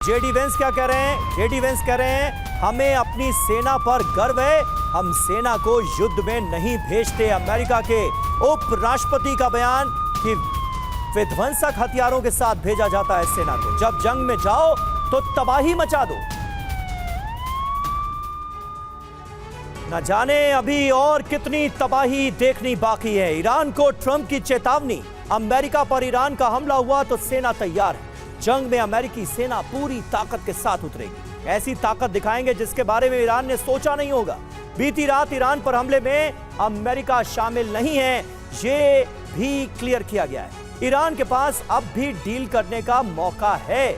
JD Vance क्या कह रहे हैं? जेडी वेंस कह रहे हैं हमें अपनी सेना पर गर्व है, हम सेना को युद्ध में नहीं भेजते। अमेरिका के उपराष्ट्रपति का बयान कि विध्वंसक हथियारों के साथ भेजा जाता है सेना को। जब जंग में जाओ तो तबाही मचा दो। न जाने अभी और कितनी तबाही देखनी बाकी है। ईरान को ट्रंप की चेतावनी, अमेरिका पर ईरान का हमला हुआ तो सेना तैयार है। जंग में अमेरिकी सेना पूरी ताकत के साथ उतरेगी। ऐसी ताकत दिखाएंगे जिसके बारे में ईरान ने सोचा नहीं होगा। बीती रात ईरान पर हमले में अमेरिका शामिल नहीं है, ये भी क्लियर किया गया है। ईरान के पास अब भी डील करने का मौका है।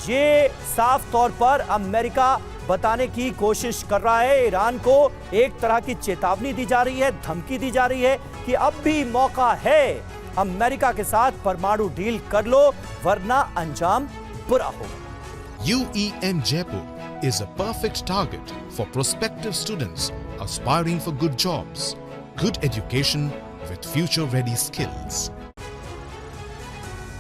ये साफ तौर पर अमेरिका बताने की कोशिश कर रहा है। ईरान को एक तरह की चेतावनी दी जा रही है, धमकी दी जा रही है कि अब भी मौका है, अमेरिका के साथ परमाणु डील कर लो वरना अंजाम बुरा होगा। UEM Jaipur is a perfect target for prospective students aspiring for good jobs, good education with future-ready skills.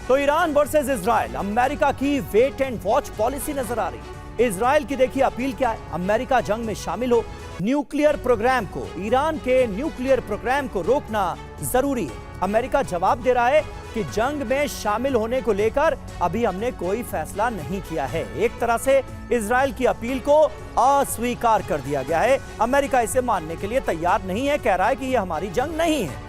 तो ईरान वर्सेस इजराइल, अमेरिका की वेट एंड वॉच पॉलिसी नजर आ रही है। इजराइल की देखिए अपील क्या है, अमेरिका जंग में शामिल हो, न्यूक्लियर प्रोग्राम को, ईरान के न्यूक्लियर प्रोग्राम को रोकना जरूरी है। अमेरिका जवाब दे रहा है कि जंग में शामिल होने को लेकर अभी हमने कोई फैसला नहीं किया है। एक तरह से इजराइल की अपील को अस्वीकार कर दिया गया है। अमेरिका इसे मानने के लिए तैयार नहीं है, कह रहा है कि यह हमारी जंग नहीं है।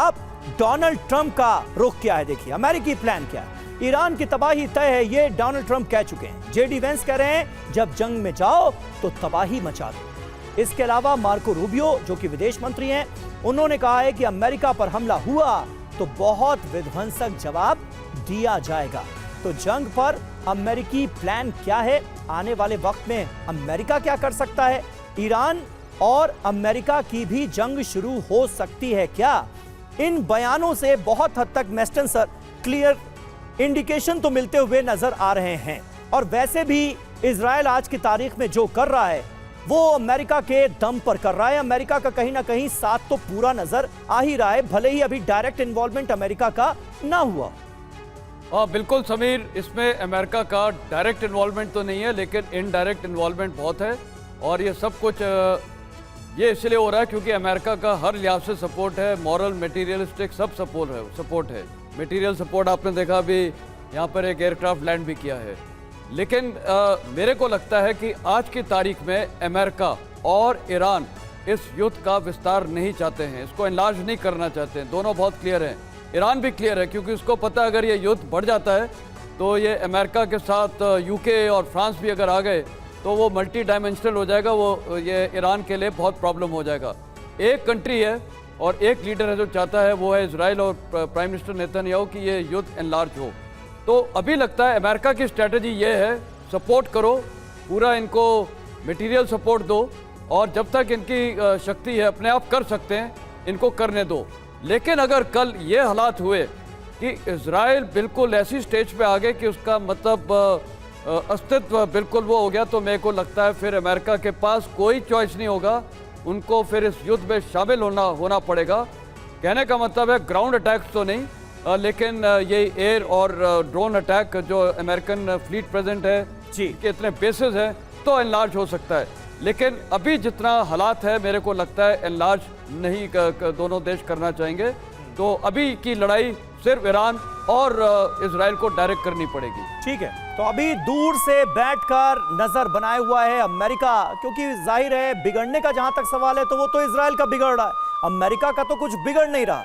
अब डोनाल्ड ट्रंप का रुख क्या है, देखिए अमेरिकी प्लान क्या है। ईरान की तबाही तय है, ये डोनाल्ड ट्रंप कह चुके हैं। जेडी वेंस कह रहे हैं जब जंग में जाओ तो तबाही मचा दो। इसके अलावा मार्को रूबियो जो कि विदेश मंत्री हैं, उन्होंने कहा है कि अमेरिका पर हमला हुआ तो बहुत विध्वंसक जवाब दिया जाएगा। तो जंग पर अमेरिकी प्लान क्या है, आने वाले वक्त में अमेरिका क्या कर सकता है, ईरान और अमेरिका की भी जंग शुरू हो सकती है क्या? इन बयानों से बहुत हद तक मेस्टन सर क्लियर इंडिकेशन तो मिलते हुए नजर आ रहे हैं। और वैसे भी इजराइल आज की तारीख में जो कर रहा है वो अमेरिका के दम पर कर रहा है। अमेरिका का कहीं ना कहीं साथ तो पूरा नजर आ ही रहा है, भले ही अभी डायरेक्ट इन्वॉल्वमेंट अमेरिका का ना हुआ। बिल्कुल समीर, इसमें अमेरिका का डायरेक्ट इन्वॉल्वमेंट तो नहीं है, लेकिन इनडायरेक्ट इन्वॉल्वमेंट बहुत है। और ये सब कुछ ये इसलिए हो रहा है क्योंकि अमेरिका का हर लिहाज से सपोर्ट है, मॉरल, मटेरियलिस्टिक सब सपोर्ट है। मटेरियल सपोर्ट आपने देखा, अभी यहाँ पर एक एयरक्राफ्ट लैंड भी किया है। लेकिन मेरे को लगता है कि आज की तारीख में अमेरिका और ईरान इस युद्ध का विस्तार नहीं चाहते हैं, इसको एनलार्ज नहीं करना चाहते हैं। दोनों बहुत क्लियर हैं, ईरान भी क्लियर है, क्योंकि उसको पता है अगर ये युद्ध बढ़ जाता है तो ये अमेरिका के साथ यूके और फ्रांस भी अगर आ गए तो वो मल्टी डायमेंशनल हो जाएगा, वो ये ईरान के लिए बहुत प्रॉब्लम हो जाएगा। एक कंट्री है और एक लीडर है जो चाहता है, वो है इजराइल और प्राइम मिनिस्टर नेतन्याहू की ये युद्ध एनलार्ज हो। तो अभी लगता है अमेरिका की स्ट्रेटजी ये है, सपोर्ट करो, पूरा इनको मटेरियल सपोर्ट दो, और जब तक इनकी शक्ति है, अपने आप कर सकते हैं, इनको करने दो। लेकिन अगर कल ये हालात हुए कि इजराइल बिल्कुल ऐसी स्टेज पे आ गए कि उसका मतलब अस्तित्व बिल्कुल वो हो गया, तो मेरे को लगता है फिर अमेरिका के पास कोई चॉइस नहीं होगा, उनको फिर इस युद्ध में शामिल होना पड़ेगा। कहने का मतलब है ग्राउंड अटैक्स तो नहीं, लेकिन ये एयर और ड्रोन अटैक, जो अमेरिकन फ्लीट प्रेजेंट है जी के इतने बेसिस हैं, तो एनलार्ज हो सकता है। लेकिन अभी जितना हालात है, मेरे को लगता है एनलार्ज नहीं दोनों देश करना चाहेंगे। तो अभी की लड़ाई सिर्फ ईरान और इजराइल को डायरेक्ट करनी पड़ेगी। ठीक है, तो अभी दूर से बैठकर नजर बनाए हुआ है अमेरिका, क्योंकि जाहिर है बिगड़ने का जहां तक सवाल है तो वो तो इजराइल का बिगड़ रहा है, अमेरिका का तो कुछ बिगड़ नहीं रहा।